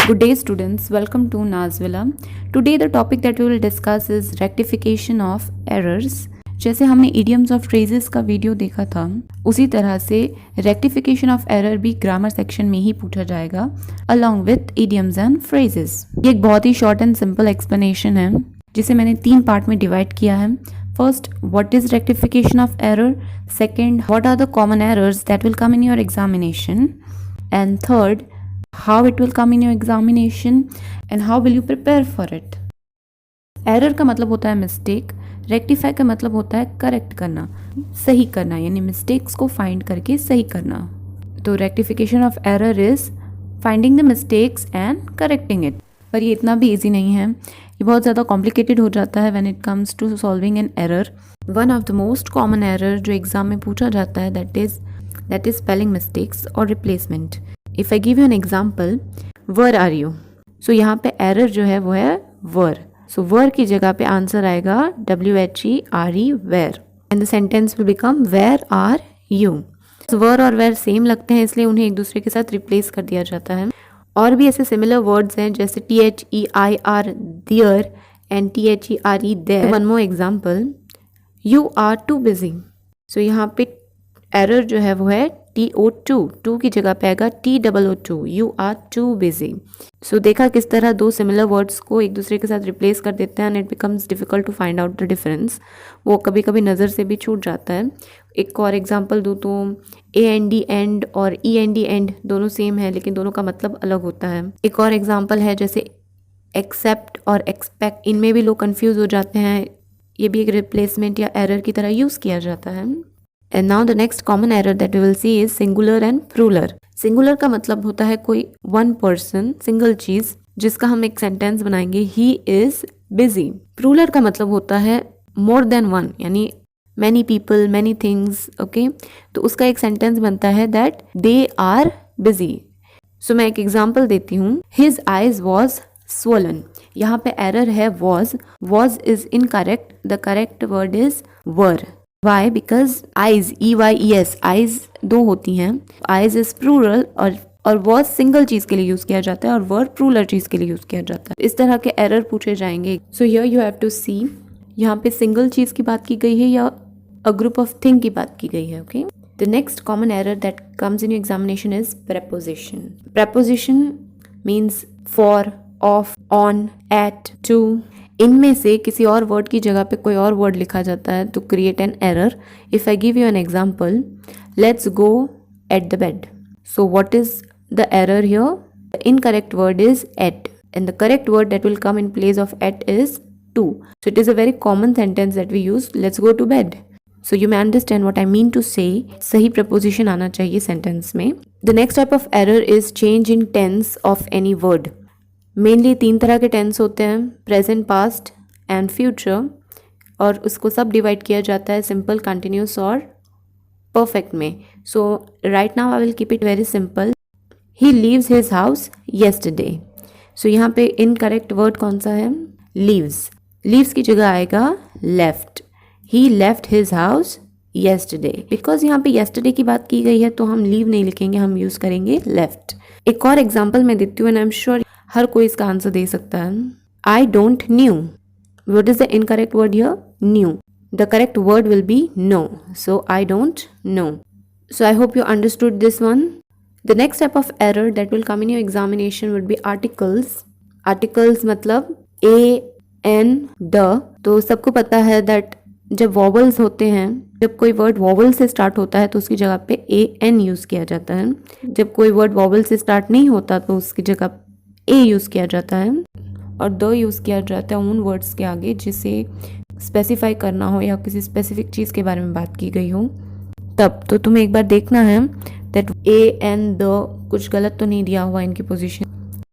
Good day students, welcome to Nazvilla. Today the topic that we will discuss is rectification of errors. जैसे हमने idioms of phrases का video देखा था, उसी तरह से rectification of error भी ग्रामर सेक्शन में ही पूछा जाएगा along with idioms and phrases. ये एक बहुत ही short and simple explanation है जिसे मैंने 3 पार्ट में डिवाइड किया है. First, what is rectification of error? Second, what are the common errors that will come in your examination? And third, how it will come in your examination and how will you prepare for it. Error का मतलब होता है mistake, rectify का मतलब होता है correct करना, सही करना, यानी मिस्टेक्स को फाइंड करके सही करना. तो rectification of error is finding the mistakes and correcting it. पर ये इतना भी ईजी नहीं है, ये बहुत ज़्यादा कॉम्प्लिकेटेड हो जाता है when it comes to solving an error. One of the most common error जो एग्जाम में पूछा जाता है दैट इज स्पेलिंग मिस्टेक्स और replacement. If I give you an example, were are you. So यहाँ पे एरर जो है वो है वर. सो वर की जगह पे आंसर आएगा WHERE where and the sentence will become where are you. Were और वेर सेम लगते हैं इसलिए उन्हें एक दूसरे के साथ रिप्लेस कर दिया जाता है. और भी ऐसे सिमिलर वर्ड्स हैं जैसे THEIR their and THERE there. One more example, you are to busy. So यहाँ पे एरर जो है वो है TO2, टू की जगह पे आएगा TOO2, you are to busy. So देखा किस तरह दो सिमिलर वर्ड्स को एक दूसरे के साथ रिप्लेस कर देते हैं and it becomes difficult to find out the difference. वो कभी कभी नज़र से भी छूट जाता है. एक और एग्जांपल दूँ तो AND एंड और END एंड दोनों सेम है लेकिन दोनों का मतलब अलग होता है. एक और एग्जांपल है जैसे एक्सेप्ट और एक्सपेक्ट, इनमें भी लोग कंफ्यूज हो जाते हैं. ये भी एक रिप्लेसमेंट या एरर की तरह यूज़ किया जाता है. And now the next common error that we will see is singular and plural. Singular का मतलब होता है कोई one person, single चीज़ जिसका हम एक सेंटेंस बनाएंगे he is busy. Plural का मतलब होता है more than one, यानी many people, many things, okay? तो उसका एक सेंटेंस बनता है that they are busy. So मैं एक एग्जाम्पल देती हूँ. His eyes was swollen. यहाँ पे error है was is incorrect. The correct word is were. Why? Because eyes, EYES, eyes दो होती हैं. eyes is plural और was सिंगल चीज़ के लिए यूज़ किया जाता है और were plural चीज़ के लिए यूज़ किया जाता है. इस तरह के एरर पूछे जाएंगे. So here you have to see, यहाँ पे सिंगल चीज़ की बात की गई है या a group of thing की बात की गई है. Okay? The next common error that comes in your examination is preposition. Preposition means for, of, on, at, to. इनमें से किसी और वर्ड की जगह पे कोई और वर्ड लिखा जाता है तो create an error. If I give you an example, let's go at the bed. So what is the error here? The incorrect word is at and the correct word that will come in place of at is to. So it is a very common sentence that we use, let's go to bed. So you may understand what I mean to say. सही preposition आना चाहिए sentence में. The next type of error is change in tense of any word. Mainly 3 तरह के tense होते हैं, present, past and future, और उसको सब डिवाइड किया जाता है सिंपल, कंटिन्यूस और परफेक्ट में. So right now I will keep it very simple. He leaves his house yesterday. So यहाँ पे इनकरेक्ट वर्ड कौन सा है? लीव्स. लीव्स की जगह आएगा left. He left his house yesterday. Because यहाँ पे येस्टरडे की बात की गई है तो हम लीव नहीं लिखेंगे, हम यूज़ करेंगे लेफ्ट. एक और एग्जाम्पल मैं देती हूँ एंड आई एम श्योर हर कोई इसका आंसर दे सकता है. I don't knew. What is the incorrect word here? Knew. The correct word will be know. So I don't know. So I hope you understood this one. The next type of error that will come in your examination would be articles. Articles मतलब A, N, the. तो सबको पता है that जब vowels होते हैं, जब कोई वर्ड वॉवल से स्टार्ट होता है तो उसकी जगह पे AN यूज़ किया जाता है. जब कोई वर्ड वॉवल से स्टार्ट नहीं होता तो उसकी जगह A यूज़ किया जाता है और द यूज़ किया जाता है उन वर्ड्स के आगे जिसे स्पेसिफाई करना हो या किसी स्पेसिफिक चीज़ के बारे में बात की गई हो तब. तो तुम्हें एक बार देखना है दैट AN द कुछ गलत तो नहीं दिया हुआ इनकी पोजीशन.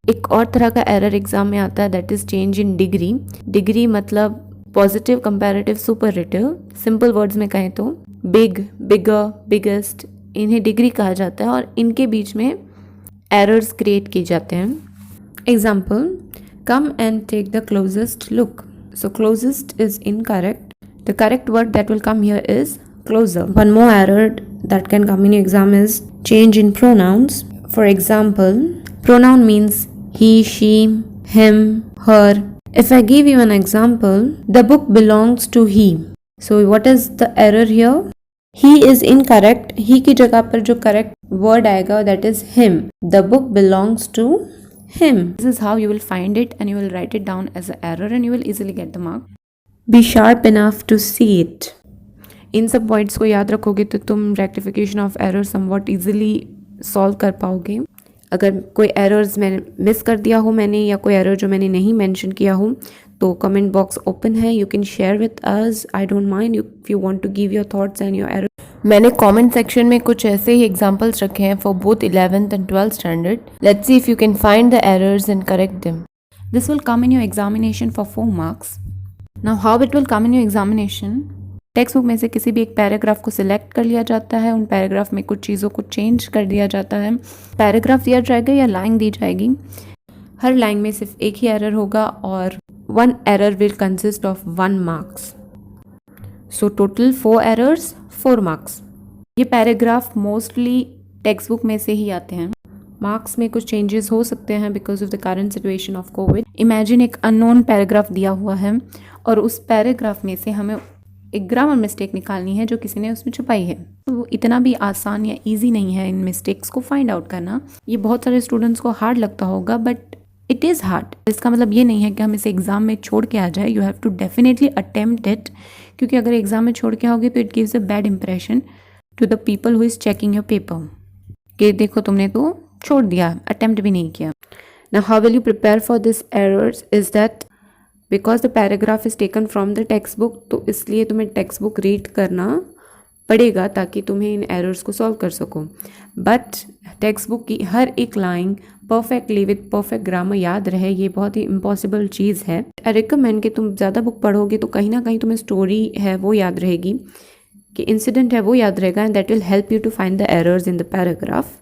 एक और तरह का एरर एग्जाम में आता है that is change in degree. Degree मतलब positive, comparative, superlative. Simple words में कहें तो बिग, बिगर, बिगेस्ट, इन्हें डिग्री कहा जाता है और इनके बीच में एरर्स क्रिएट किए जाते हैं. Example, come and take the closest look. So closest is incorrect. The correct word that will come here is closer. One more error that can come in exam is change in pronouns. For example, pronoun means he, she, him, her. If I give you an example, the book belongs to he. So what is the error here? He is incorrect. he की जगह पर जो correct word आएगा that is him. The book belongs to him. This is how you will find it and you will write it down as an error and you will easily get the mark. Be sharp enough to see it. इन सब points को याद रखोगे तो तुम rectification of error somewhat easily solve कर पाओगे. अगर कोई एरर्स मैंने मिस कर दिया हो मैंने या कोई एरर जो मैंने नहीं मेंशन किया हो तो कमेंट बॉक्स ओपन है. You can share with us. I don't mind if you want to give your thoughts and your error. मैंने कमेंट सेक्शन में कुछ ऐसे ही एग्जांपल्स रखे हैं for both 11th and 12th standard. Let's see if you can find the errors and correct them. This will come in your examination for 4 marks. Now how it will come in your examination. Text book में से किसी भी एक paragraph को select कर लिया जाता है. उन पैराग्राफ में कुछ चीज़ों को चेंज कर दिया जाता है. पैराग्राफ दिया जाएगा या लाइन दी जाएगी. हर लाइन में सिर्फ एक ही एरर होगा और 1 error will consist of 1 marks. So total 4 errors, 4 marks. ये पैराग्राफ मोस्टली टेक्स्ट बुक में से ही आते हैं. मार्क्स में कुछ चेंजेस हो सकते हैं because of the current situation of Covid. Imagine एक अननोन पैराग्राफ दिया हुआ है और उस पैराग्राफ में से हमें एक ग्रामर मिस्टेक निकालनी है जो किसी ने उसमें छुपाई है. तो वो इतना भी आसान या ईजी नहीं है इन मिस्टेक्स को फाइंड आउट करना. ये बहुत सारे स्टूडेंट्स को हार्ड लगता होगा बट इट इज़ हार्ड. इसका मतलब ये नहीं है कि हम इसे एग्ज़ाम में छोड़ के आ जाए. You have to definitely attempt it क्योंकि अगर एग्ज़ाम में छोड़ के आओगे तो it gives a bad impression to the people who is checking your paper कि देखो तुमने तो छोड़ दिया, अटेम्प्ट भी नहीं किया. Now how will you prepare for this errors is that because the paragraph is taken from the text book तो इसलिए तुम्हें टेक्स्ट बुक रीड करना पड़ेगा ताकि तुम्हें इन एरर्स को सॉल्व कर सको. बट टेक्स्ट बुक की हर एक line perfectly with perfect grammar याद रहे ये बहुत ही इम्पॉसिबल चीज़ है. आई रिकमेंड कि तुम ज़्यादा बुक पढ़ोगे तो कहीं ना कहीं तुम्हें स्टोरी है वो याद रहेगी, कि इंसिडेंट है वो याद रहेगा and that will help you to find the errors in the paragraph.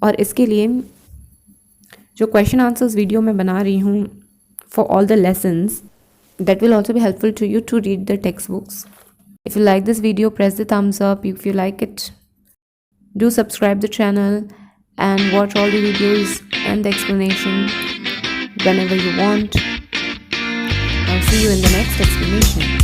और इसके लिए जो क्वेश्चन आंसर्स वीडियो मैं बना रही हूँ for all the lessons that will also be helpful to you to read the textbooks. If you like this video, press the thumbs up. If you like it, do subscribe the channel and watch all the videos and the explanation whenever you want. I'll see you in the next explanation.